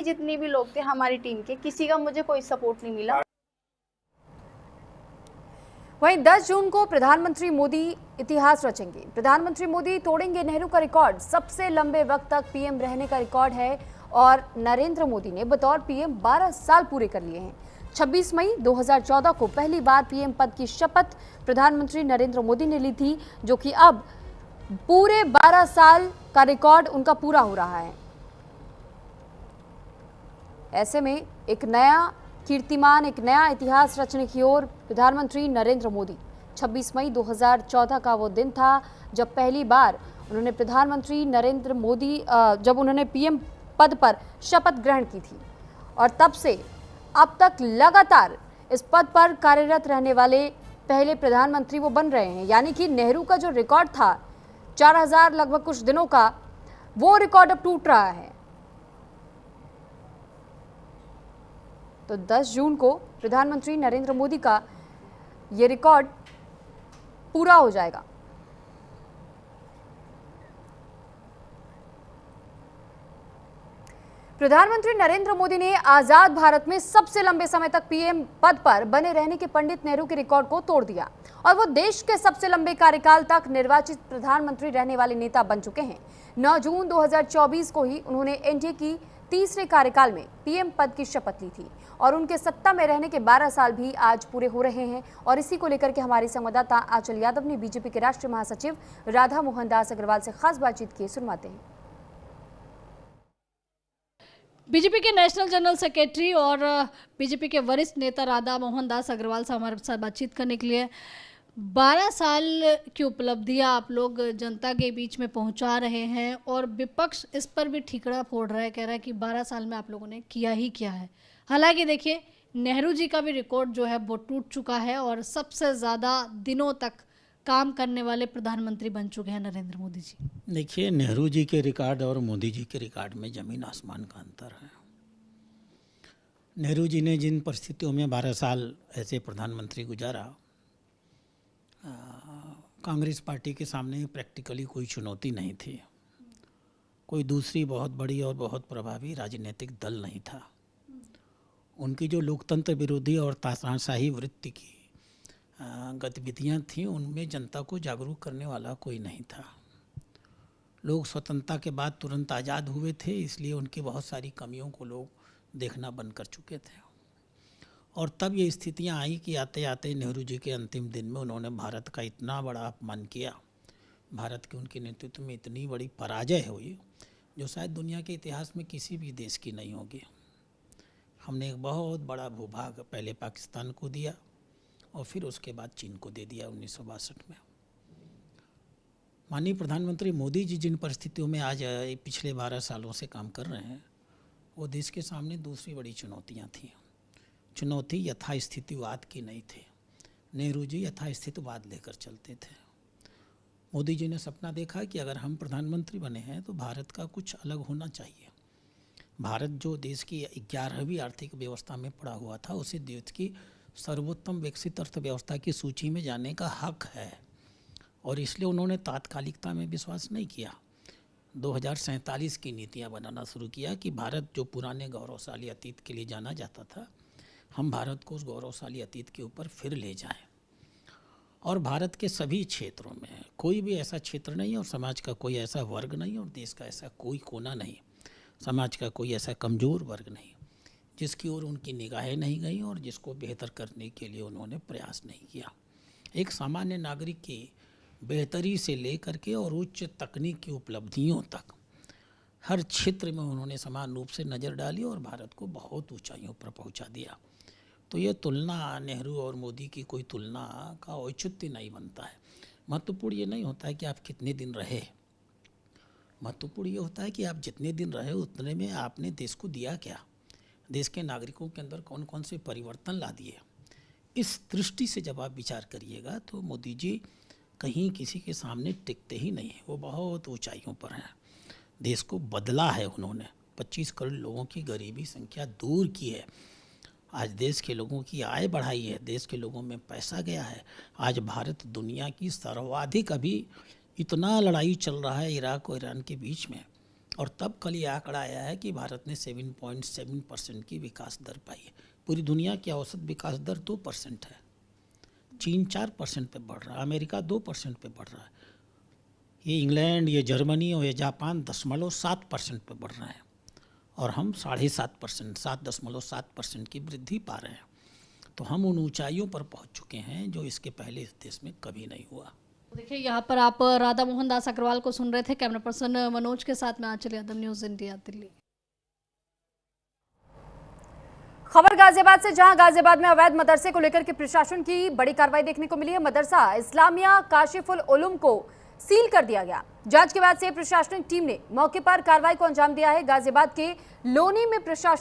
जितने भी लोग थे हमारी टीम के, किसी का मुझे कोई सपोर्ट नहीं मिला। वहीं 10 जून को प्रधानमंत्री मोदी इतिहास रचेंगे। प्रधानमंत्री मोदी तोड़ेंगे नेहरू का रिकॉर्ड। सबसे लंबे वक्त तक पीएम रहने का रिकॉर्ड है और नरेंद्र मोदी ने बतौर पीएम 12 साल पूरे कर लिए हैं। 26 मई 2014 को पहली बार पीएम पद की शपथ प्रधानमंत्री नरेंद्र मोदी ने ली थी, जो कि अब पूरे 12 साल का रिकॉर्ड उनका पूरा हो रहा है। ऐसे में एक नया कीर्तिमान, एक नया इतिहास रचने की ओर प्रधानमंत्री नरेंद्र मोदी। 26 मई 2014 का वो दिन था जब पहली बार उन्होंने प्रधानमंत्री नरेंद्र मोदी जब उन्होंने पीएम पद पर शपथ ग्रहण की थी और तब से अब तक लगातार इस पद पर कार्यरत रहने वाले पहले प्रधानमंत्री वो बन रहे हैं। यानी कि नेहरू का जो रिकॉर्ड था 4000 लगभग कुछ दिनों का, वो रिकॉर्ड अब टूट रहा है। तो 10 जून को प्रधानमंत्री नरेंद्र मोदी का ये रिकॉर्ड पूरा हो जाएगा। प्रधानमंत्री नरेंद्र मोदी ने आजाद भारत में सबसे लंबे समय तक पीएम पद पर बने रहने के पंडित नेहरू के रिकॉर्ड को तोड़ दिया और वो देश के सबसे लंबे कार्यकाल तक निर्वाचित प्रधानमंत्री रहने वाले नेता बन चुके हैं। 9 जून 2024 को ही उन्होंने एनडीए की तीसरे कार्यकाल में पीएम पद की शपथ ली थी और उनके सत्ता में रहने के 12 साल भी आज पूरे हो रहे हैं। और इसी को लेकर के हमारी संवाददाता आंचल यादव ने बीजेपी के राष्ट्रीय महासचिव राधा मोहन दास अग्रवाल से खास बातचीत की। सुनवाते हैं। बीजेपी के नेशनल जनरल सेक्रेटरी और बीजेपी के वरिष्ठ नेता राधा मोहन दास अग्रवाल से हमारे साथ बातचीत करने के लिए 12 साल की उपलब्धियां आप लोग जनता के बीच में पहुंचा रहे हैं और विपक्ष इस पर भी ठीकरा फोड़ रहा है, कह रहा है कि 12 साल में आप लोगों ने किया ही क्या है। हालांकि देखिए, नेहरू जी का भी रिकॉर्ड जो है वो टूट चुका है और सबसे ज़्यादा दिनों तक काम करने वाले प्रधानमंत्री बन चुके हैं नरेंद्र मोदी जी। देखिए, नेहरू जी के रिकॉर्ड और मोदी जी के रिकॉर्ड में ज़मीन आसमान का अंतर है। नेहरू जी ने जिन परिस्थितियों में 12 साल ऐसे प्रधानमंत्री गुजारा, कांग्रेस पार्टी के सामने प्रैक्टिकली कोई चुनौती नहीं थी। कोई दूसरी बहुत बड़ी और बहुत प्रभावी राजनीतिक दल नहीं था। उनकी जो लोकतंत्र विरोधी और तानाशाही वृत्ति की गतिविधियां थीं, उनमें जनता को जागरूक करने वाला कोई नहीं था। लोग स्वतंत्रता के बाद तुरंत आज़ाद हुए थे, इसलिए उनकी बहुत सारी कमियों को लोग देखना बंद कर चुके थे। और तब ये स्थितियां आई कि आते आते नेहरू जी के अंतिम दिन में उन्होंने भारत का इतना बड़ा अपमान किया, भारत के उनके नेतृत्व में इतनी बड़ी पराजय हुई जो शायद दुनिया के इतिहास में किसी भी देश की नहीं होगी। हमने एक बहुत बड़ा भूभाग पहले पाकिस्तान को दिया और फिर उसके बाद चीन को दे दिया 1962 में। माननीय प्रधानमंत्री मोदी जी जिन परिस्थितियों में आज पिछले 12 सालों से काम कर रहे हैं, वो देश के सामने दूसरी बड़ी चुनौतियां थीं। चुनौती यथास्थितिवाद की नहीं थी। नेहरू जी यथास्थितिवाद लेकर चलते थे। मोदी जी ने सपना देखा कि अगर हम प्रधानमंत्री बने हैं तो भारत का कुछ अलग होना चाहिए। भारत जो देश की 11वीं आर्थिक व्यवस्था में पड़ा हुआ था, उसे देश की सर्वोत्तम विकसित अर्थव्यवस्था की सूची में जाने का हक है और इसलिए उन्होंने तात्कालिकता में विश्वास नहीं किया। 2047 की नीतियां बनाना शुरू किया कि भारत जो पुराने गौरवशाली अतीत के लिए जाना जाता था, हम भारत को उस गौरवशाली अतीत के ऊपर फिर ले जाएं। और भारत के सभी क्षेत्रों में कोई भी ऐसा क्षेत्र नहीं और समाज का कोई ऐसा वर्ग नहीं और देश का ऐसा कोई कोना नहीं, समाज का कोई ऐसा कमज़ोर वर्ग नहीं जिसकी ओर उनकी निगाहें नहीं गई और जिसको बेहतर करने के लिए उन्होंने प्रयास नहीं किया। एक सामान्य नागरिक की बेहतरी से लेकर के और उच्च तकनीक की उपलब्धियों तक हर क्षेत्र में उन्होंने समान रूप से नज़र डाली और भारत को बहुत ऊंचाइयों पर पहुंचा दिया। तो ये तुलना नेहरू और मोदी की कोई तुलना का औचित्य नहीं बनता है। महत्वपूर्ण ये नहीं होता है कि आप कितने दिन रहे, महत्वपूर्ण ये होता है कि आप जितने दिन रहे उतने में आपने देश को दिया क्या, देश के नागरिकों के अंदर कौन कौन से परिवर्तन ला दिए। इस दृष्टि से जब आप विचार करिएगा तो मोदी जी कहीं किसी के सामने टिकते ही नहीं है। वो बहुत ऊंचाइयों पर हैं। देश को बदला है उन्होंने। 25 करोड़ लोगों की गरीबी संख्या दूर की है। आज देश के लोगों की आय बढ़ाई है, देश के लोगों में पैसा गया है। आज भारत दुनिया की सर्वाधिक, अभी इतना लड़ाई चल रहा है इराक और ईरान के बीच में और तब कल ये आंकड़ा आया है कि भारत ने 7.7% की विकास दर पाई है। पूरी दुनिया की औसत विकास दर 2% है। चीन 4% पे बढ़ रहा है, अमेरिका 2% पे बढ़ रहा है, ये इंग्लैंड, ये जर्मनी और ये जापान 0.7% पे बढ़ रहे हैं और हम 7.5%, 7.7% की वृद्धि पा रहे हैं। तो हम उन ऊंचाइयों पर पहुंच चुके हैं जो इसके पहले इस देश में कभी नहीं हुआ। देखिए यहाँ पर आप राधा मोहन दास अग्रवाल को सुन रहे थे। कैमरा पर्सन मनोज के साथ में आंचल यादव, न्यूज़ इंडिया, दिल्ली। खबर गाजियाबाद से, जहां गाजियाबाद में अवैध मदरसे को लेकर के प्रशासन की बड़ी कार्रवाई देखने को मिली है। मदरसा इस्लामिया काशिफुल उलूम को सील कर दिया गया। जांच के बाद से प्रशासनिक टीम ने मौके पर कार्रवाई को अंजाम दिया है। गाजियाबाद के लोनी में प्रशासन